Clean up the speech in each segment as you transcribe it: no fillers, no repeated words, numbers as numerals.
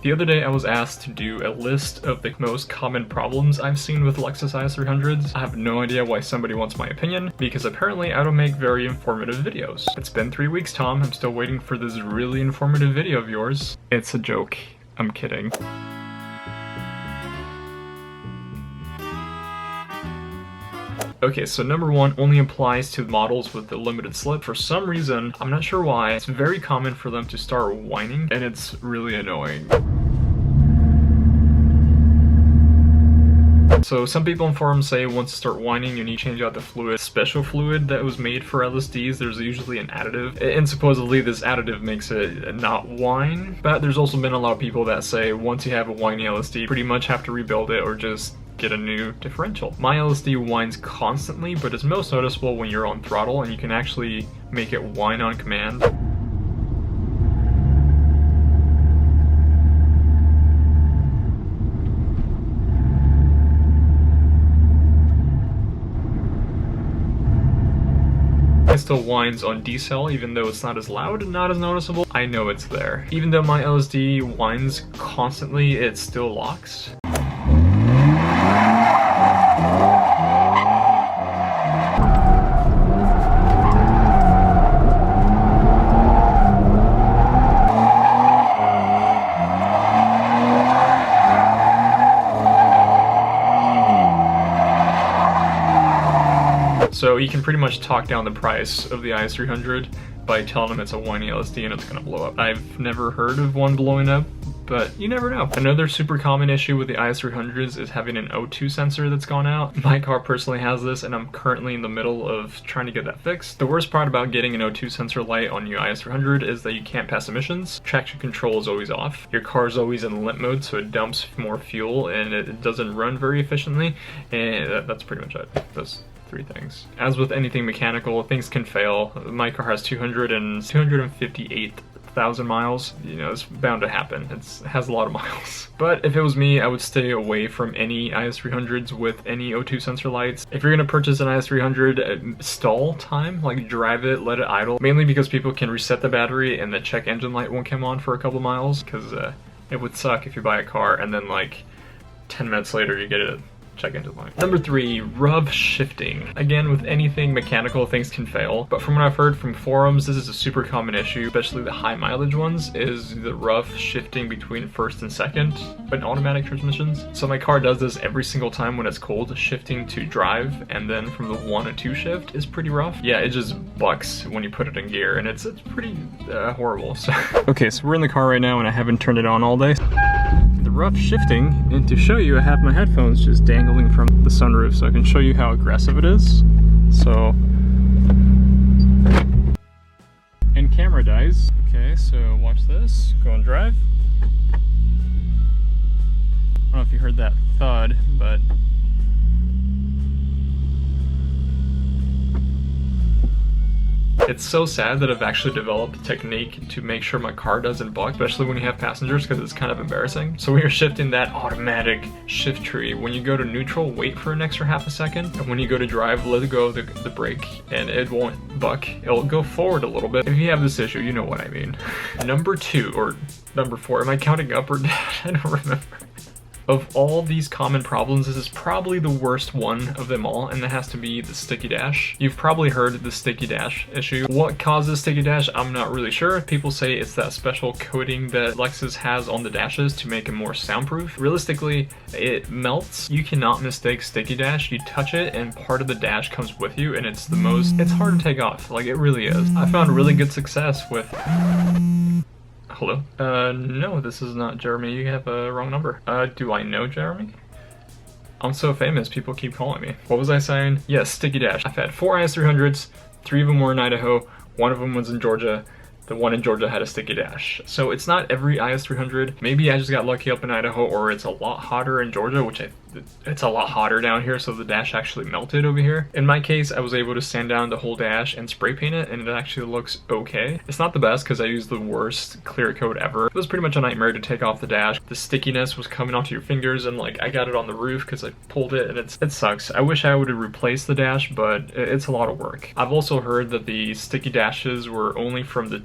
The other day I was asked to do a list of the most common problems I've seen with Lexus IS300s. I have no idea why somebody wants my opinion, because apparently I don't make very informative videos. It's been 3 weeks, Tom. I'm still waiting for this really informative video of yours. It's a joke. I'm kidding. Okay, so number one only applies to models with the limited slip. For some reason, I'm not sure why, it's very common for them to start whining, and it's really annoying. So some people in forums say once you start whining, you need to change out the fluid. Special fluid that was made for LSDs, there's usually an additive, and supposedly this additive makes it not whine. But there's also been a lot of people that say once you have a whiny LSD, you pretty much have to rebuild it or just get a new differential. My LSD whines constantly, but it's most noticeable when you're on throttle and you can actually make it whine on command. It still whines on decel, even though it's not as loud and not as noticeable. I know it's there. Even though my LSD whines constantly, it still locks. So you can pretty much talk down the price of the IS300 by telling them it's a whiny LSD and it's gonna blow up. I've never heard of one blowing up, but you never know. Another super common issue with the IS300s is having an O2 sensor that's gone out. My car personally has this, and I'm currently in the middle of trying to get that fixed. The worst part about getting an O2 sensor light on your IS300 is that you can't pass emissions. Traction control is always off. Your car is always in limp mode, so it dumps more fuel and it doesn't run very efficiently, and that's pretty much it. Those 3 things. As with anything mechanical, things can fail. My car has 258,000 miles. You know, it's bound to happen. It has a lot of miles. But if it was me, I would stay away from any IS300s with any O2 sensor lights. If you're gonna purchase an IS300, stall time, like drive it, let it idle. Mainly because people can reset the battery and the check engine light won't come on for a couple miles, because it would suck if you buy a car and then like 10 minutes later you get a check engine light. Number 3, rough shifting. Again, with anything mechanical, things can fail, but from what I've heard from forums, this is a super common issue, especially the high mileage ones, is the rough shifting between first and second, but in automatic transmissions. So my car does this every single time when it's cold, shifting to drive, and then from the 1 to 2 shift is pretty rough. Yeah, it just bucks when you put it in gear, and it's pretty horrible. So. Okay, so we're in the car right now, and I haven't turned it on all day. The rough shifting, and to show you, I have my headphones just dangling from the sunroof so I can show you how aggressive it is. So, and camera dies. Okay, so watch this, go and drive. I don't know if you heard that thud, but it's so sad that I've actually developed a technique to make sure my car doesn't buck, especially when you have passengers, because it's kind of embarrassing. So when you're shifting that automatic shift tree, when you go to neutral, wait for an extra half a second, and when you go to drive, let go of the brake, and it won't buck. It'll go forward a little bit. If you have this issue, you know what I mean. Number 2, or number 4, am I counting up or down? I don't remember. Of all these common problems, this is probably the worst one of them all, and that has to be the sticky dash. You've probably heard of the sticky dash issue. What causes sticky dash, I'm not really sure. People say it's that special coating that Lexus has on the dashes to make it more soundproof. Realistically, it melts. You cannot mistake sticky dash. You touch it and part of the dash comes with you, and it's hard to take off. Like, it really is. I found really good success with... Hello? No, this is not Jeremy. You have a wrong number. Do I know Jeremy? I'm so famous, people keep calling me. What was I saying? Yes, sticky dash. I've had 4 IS300s, 3 of them were in Idaho, 1 of them was in Georgia. The one in Georgia had a sticky dash. So it's not every IS300. Maybe I just got lucky up in Idaho, or it's a lot hotter in Georgia, which it's a lot hotter down here, so the dash actually melted over here. In my case, I was able to sand down the whole dash and spray paint it, and it actually looks okay. It's not the best because I used the worst clear coat ever. It was pretty much a nightmare to take off the dash. The stickiness was coming onto your fingers, and like I got it on the roof because I pulled it, and it sucks. I wish I would have replaced the dash, but it's a lot of work. I've also heard that the sticky dashes were only from the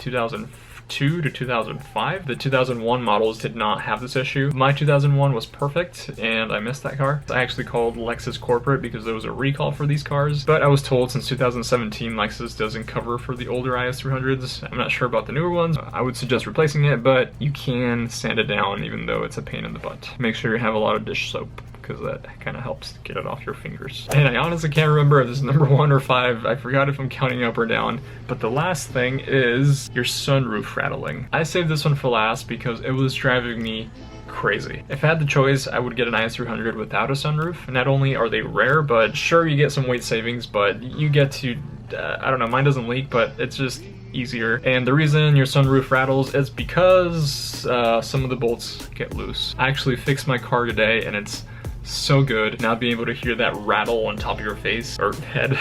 2002 to 2005. The 2001 models did not have this issue. My 2001 was perfect, and I missed that car. I actually called Lexus corporate because there was a recall for these cars, but I was told since 2017 Lexus doesn't cover for the older IS300s. I'm not sure about the newer ones. I would suggest replacing it, but you can sand it down even though it's a pain in the butt. Make sure you have a lot of dish soap, because that kind of helps get it off your fingers. And I honestly can't remember if this is number 1 or 5. I forgot if I'm counting up or down. But the last thing is your sunroof rattling. I saved this one for last because it was driving me crazy. If I had the choice, I would get an IS300 without a sunroof. Not only are they rare, but sure, you get some weight savings, but you get to, I don't know, mine doesn't leak, but it's just easier. And the reason your sunroof rattles is because some of the bolts get loose. I actually fixed my car today, and it's so good not being able to hear that rattle on top of your face or head.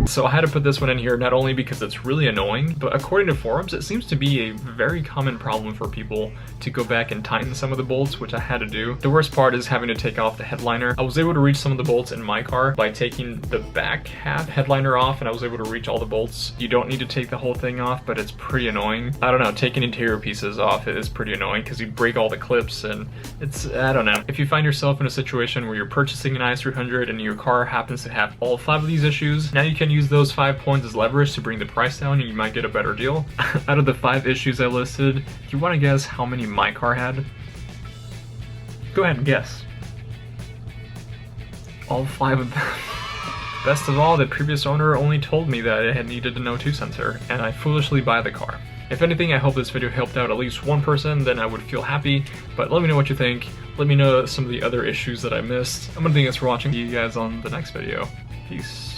So I had to put this one in here not only because it's really annoying, but according to forums, it seems to be a very common problem for people to go back and tighten some of the bolts, which I had to do. The worst part is having to take off the headliner. I was able to reach some of the bolts in my car by taking the back half headliner off, and I was able to reach all the bolts. You don't need to take the whole thing off, but it's pretty annoying. I don't know, taking interior pieces off is pretty annoying because you break all the clips, and it's, I don't know. If you find yourself in a situation where you're purchasing an IS300 and your car happens to have all 5 of these issues, now you can use those 5 points as leverage to bring the price down, and you might get a better deal. Out of the 5 issues I listed, do you want to guess how many my car had? Go ahead and guess. All 5 of them. Best of all, the previous owner only told me that it had needed a No2 sensor, and I foolishly buy the car. If anything, I hope this video helped out at least one person, then I would feel happy, but let me know what you think. Let me know some of the other issues that I missed. I'm gonna thank you guys for watching. See you guys on the next video. Peace.